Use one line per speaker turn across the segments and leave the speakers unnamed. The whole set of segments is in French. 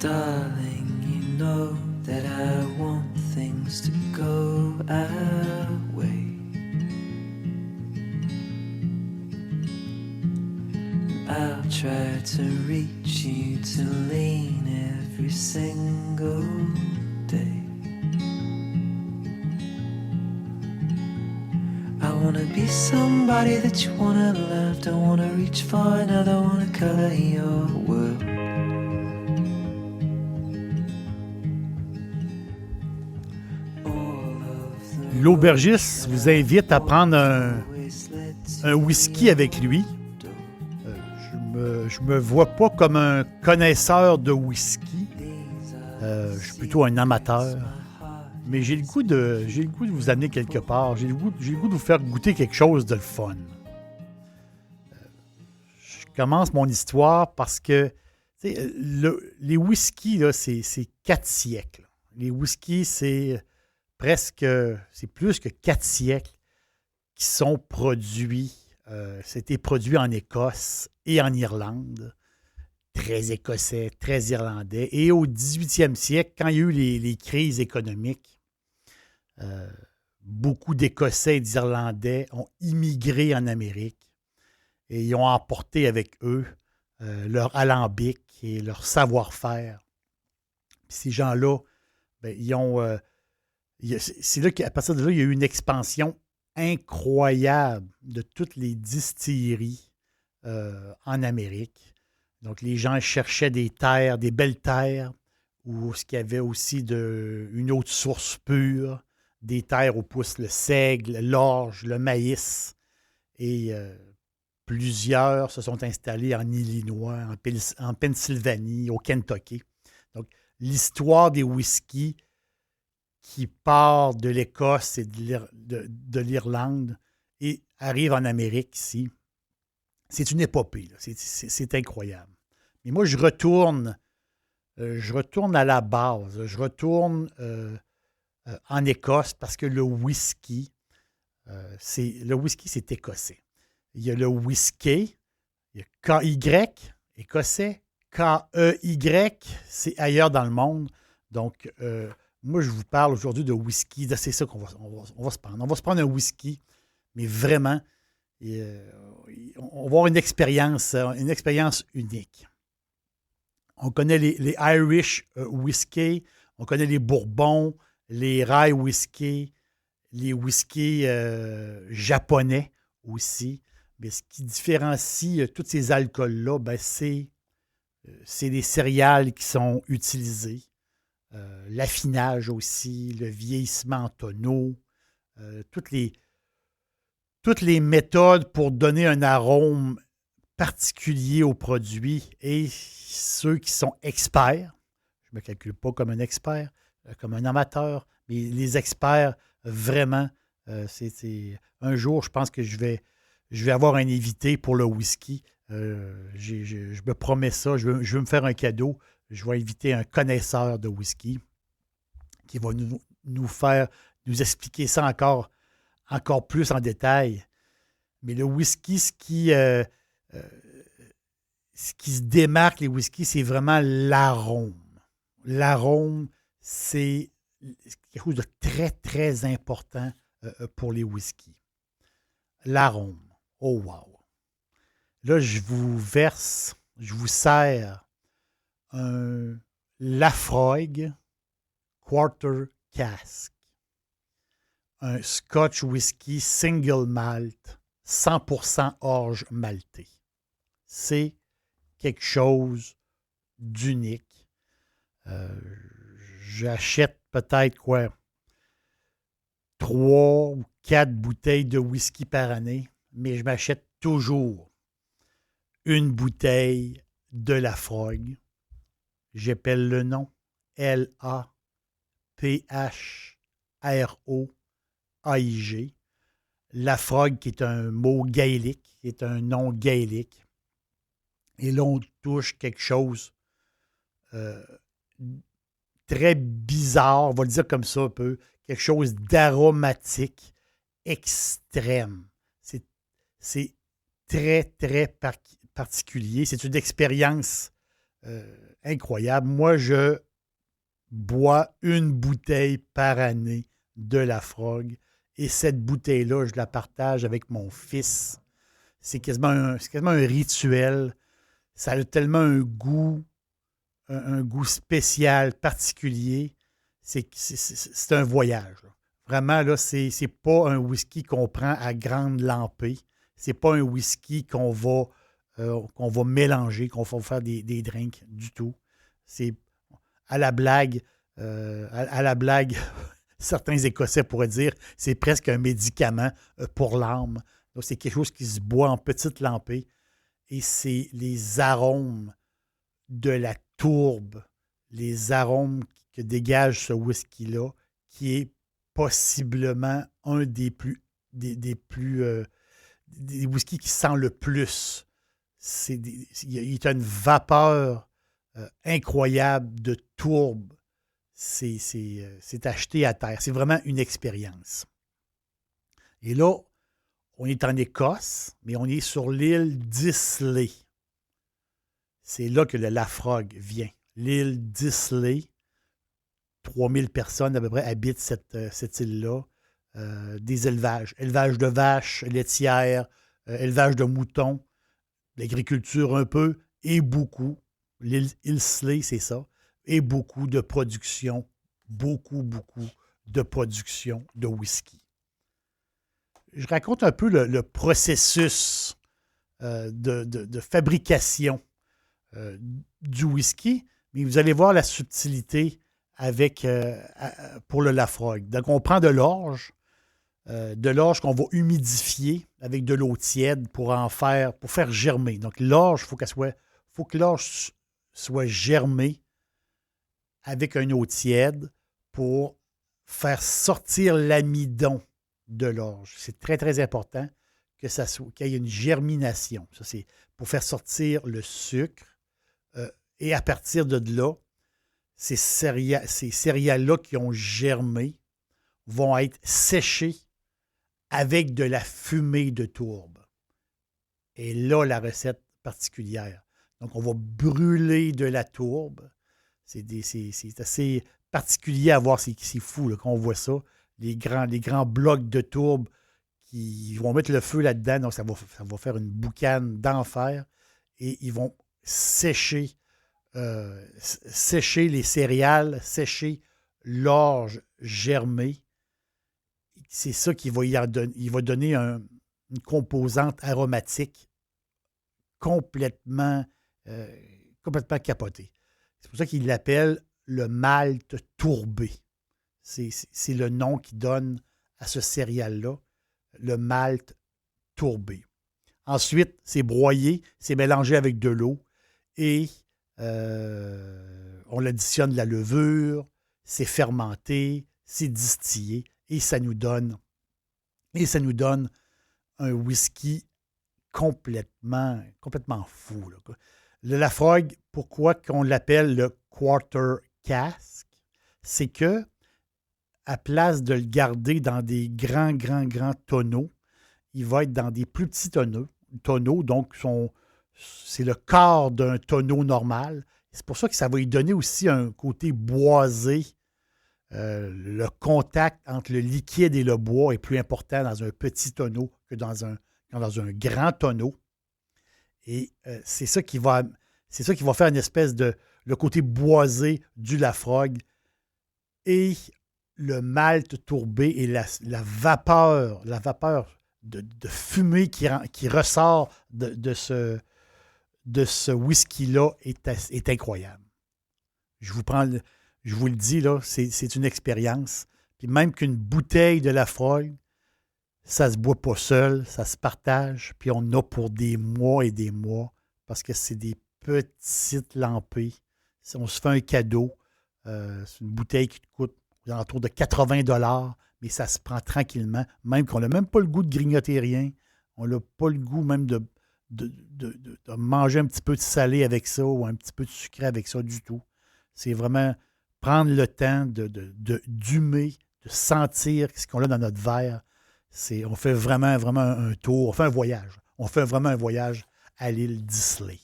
Darling, you know that I want things to go our way. I'll try to reach you to lean every single day. I wanna be somebody that you wanna love. Don't wanna reach for another, wanna color your world.
L'aubergiste vous invite à prendre un whisky avec lui. Je me vois pas comme un connaisseur de whisky. Je suis plutôt un amateur. Mais j'ai le goût de vous amener quelque part. J'ai le goût de vous faire goûter quelque chose de le fun. Je commence mon histoire parce que les whiskies, là, c'est 4 siècles. Les whiskies, c'est plus que 4 siècles qui sont produits. C'était produit en Écosse et en Irlande. Très écossais, très irlandais. Et au 18e siècle, quand il y a eu les crises économiques, beaucoup d'Écossais et d'Irlandais ont immigré en Amérique et ils ont emporté avec eux leur alambic et leur savoir-faire. Puis ces gens-là, ben, ils ont... c'est là qu'à partir de là, il y a eu une expansion incroyable de toutes les distilleries en Amérique. Donc, les gens cherchaient des terres, des belles terres, où il y avait aussi une autre source pure, des terres où pousse le seigle, l'orge, le maïs. Et plusieurs se sont installés en Illinois, en Pennsylvanie, au Kentucky. Donc, l'histoire des whiskies qui part de l'Écosse et de l'Irlande et arrive en Amérique ici, c'est une épopée. Là. C'est incroyable. Mais moi, je retourne à la base. Je retourne en Écosse parce que le whisky, c'est écossais. Il y a le whisky, il y a KY, écossais. KEY, c'est ailleurs dans le monde. Donc, moi, je vous parle aujourd'hui de whisky. C'est ça qu'on va se prendre. On va se prendre un whisky, mais vraiment, on va avoir une expérience unique. On connaît les Irish whisky, on connaît les Bourbons, les Rye whisky, les whiskies japonais aussi. Mais ce qui différencie tous ces alcools-là, ben, c'est les céréales qui sont utilisées. L'affinage aussi, le vieillissement en tonneau, toutes les méthodes pour donner un arôme particulier au produit et ceux qui sont experts, je ne me calcule pas comme un expert, comme un amateur, mais les experts, vraiment, un jour, je pense que je vais avoir un invité pour le whisky. Je me promets ça, je veux me faire un cadeau. Je vais inviter un connaisseur de whisky qui va nous expliquer ça encore plus en détail. Mais le whisky, ce qui se démarque, les whiskies, c'est vraiment l'arôme. L'arôme, c'est quelque chose de très, très important pour les whiskies. L'arôme. Oh, wow! Là, je vous sers un Laphroaig Quarter Cask. Un Scotch Whisky Single Malt, 100% orge maltée. C'est quelque chose d'unique. J'achète peut-être 3 ou 4 bouteilles de whisky par année, mais je m'achète toujours une bouteille de Laphroaig. J'appelle le nom Laphroaig. Laphroaig, qui est un mot gaélique, qui est un nom gaélique. Et là, on touche quelque chose très bizarre, on va le dire comme ça un peu, quelque chose d'aromatique extrême. C'est très, très particulier. C'est une expérience incroyable. Moi, je bois une bouteille par année de Laphroaig. Et cette bouteille-là, je la partage avec mon fils. C'est quasiment un rituel. Ça a tellement un goût spécial, particulier. C'est un voyage, là. Vraiment, là, c'est pas un whisky qu'on prend à grande lampée. C'est pas un whisky qu'on va mélanger, qu'on va faire des drinks du tout. C'est à la blague, à la blague, certains Écossais pourraient dire, c'est presque un médicament pour l'âme. Donc, c'est quelque chose qui se boit en petite lampée. Et c'est les arômes de la tourbe, les arômes que dégage ce whisky-là, qui est possiblement un des whiskies qui sent le plus. Il y a une vapeur incroyable de tourbe. C'est acheté à terre. C'est vraiment une expérience. Et là, on est en Écosse, mais on est sur l'île d'Islay. C'est là que le Laphroaig vient. L'île d'Islay, 3000 personnes à peu près habitent cette île-là. Des élevages. Élevage de vaches laitières, élevage de moutons, l'agriculture un peu et beaucoup. L'île Islay, c'est ça. Et beaucoup de production. Beaucoup de production de whisky. Je raconte un peu le processus de fabrication du whisky, mais vous allez voir la subtilité pour le Laphroaig. Donc, on prend de l'orge qu'on va humidifier avec de l'eau tiède pour faire germer. Donc, l'orge, faut que l'orge soit germée avec une eau tiède pour faire sortir l'amidon de l'orge. C'est très, très important qu'il y ait une germination. Ça, c'est pour faire sortir le sucre. Et à partir de là, ces céréales-là qui ont germé vont être séchées avec de la fumée de tourbe. Et là, la recette particulière. Donc, on va brûler de la tourbe. C'est assez particulier à voir. C'est fou là, quand on voit ça. Les grands blocs de tourbe qui vont mettre le feu là-dedans. Donc, ça va faire une boucane d'enfer. Et ils vont sécher les céréales, sécher l'orge germée. C'est ça qui va donner une composante aromatique complètement capotée. C'est pour ça qu'il l'appelle le malt tourbé. C'est le nom qu'il donne à ce céréal-là, le malt tourbé. Ensuite, c'est broyé, c'est mélangé avec de l'eau et on additionne de la levure, c'est fermenté, c'est distillé et ça nous donne un whisky complètement fou, là. Le Laphroaig, pourquoi qu'on l'appelle le quarter cask? C'est que, à place de le garder dans des grands tonneaux, il va être dans des plus petits tonneaux, donc c'est le quart d'un tonneau normal. C'est pour ça que ça va lui donner aussi un côté boisé. Le contact entre le liquide et le bois est plus important dans un petit tonneau que dans un grand tonneau. Et c'est ça qui va faire une espèce de le côté boisé du Laphroaig. Et le malt tourbé et la vapeur de fumée qui ressort de ce whisky-là est incroyable. Je vous le dis, là, c'est une expérience. Puis même qu'une bouteille de Laphroaig, ça ne se boit pas seul, ça se partage, puis on en a pour des mois et des mois, parce que c'est des petites lampées. On se fait un cadeau. C'est une bouteille qui coûte autour de 80$, mais ça se prend tranquillement, même qu'on n'a même pas le goût de grignoter rien. On n'a pas le goût même de manger un petit peu de salé avec ça ou un petit peu de sucré avec ça du tout. C'est vraiment prendre le temps d'humer, de sentir ce qu'on a dans notre verre. On fait vraiment un tour, on fait un voyage. On fait vraiment un voyage à l'île d'Islay.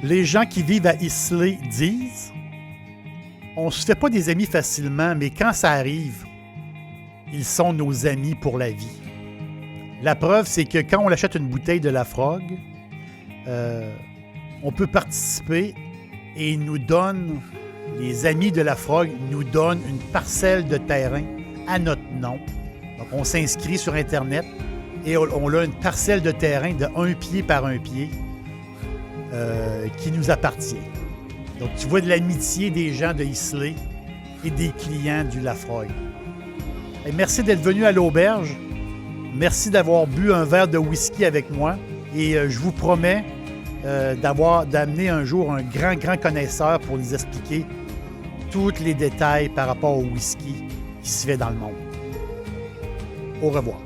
Les gens qui vivent à Islay disent « On ne se fait pas des amis facilement, mais quand ça arrive, ils sont nos amis pour la vie. » La preuve, c'est que quand on achète une bouteille de Lafrogue, on peut participer et ils nous donnent, les amis de Lafrogue nous donnent une parcelle de terrain à notre nom. Donc, on s'inscrit sur Internet et on a une parcelle de terrain de 1 pied par 1 pied qui nous appartient. Donc, tu vois de l'amitié des gens de Islay et des clients du Lafrogue. Et merci d'être venu à l'auberge. Merci d'avoir bu un verre de whisky avec moi. Et je vous promets d'amener un jour un grand connaisseur pour nous expliquer tous les détails par rapport au whisky qui se fait dans le monde. Au revoir.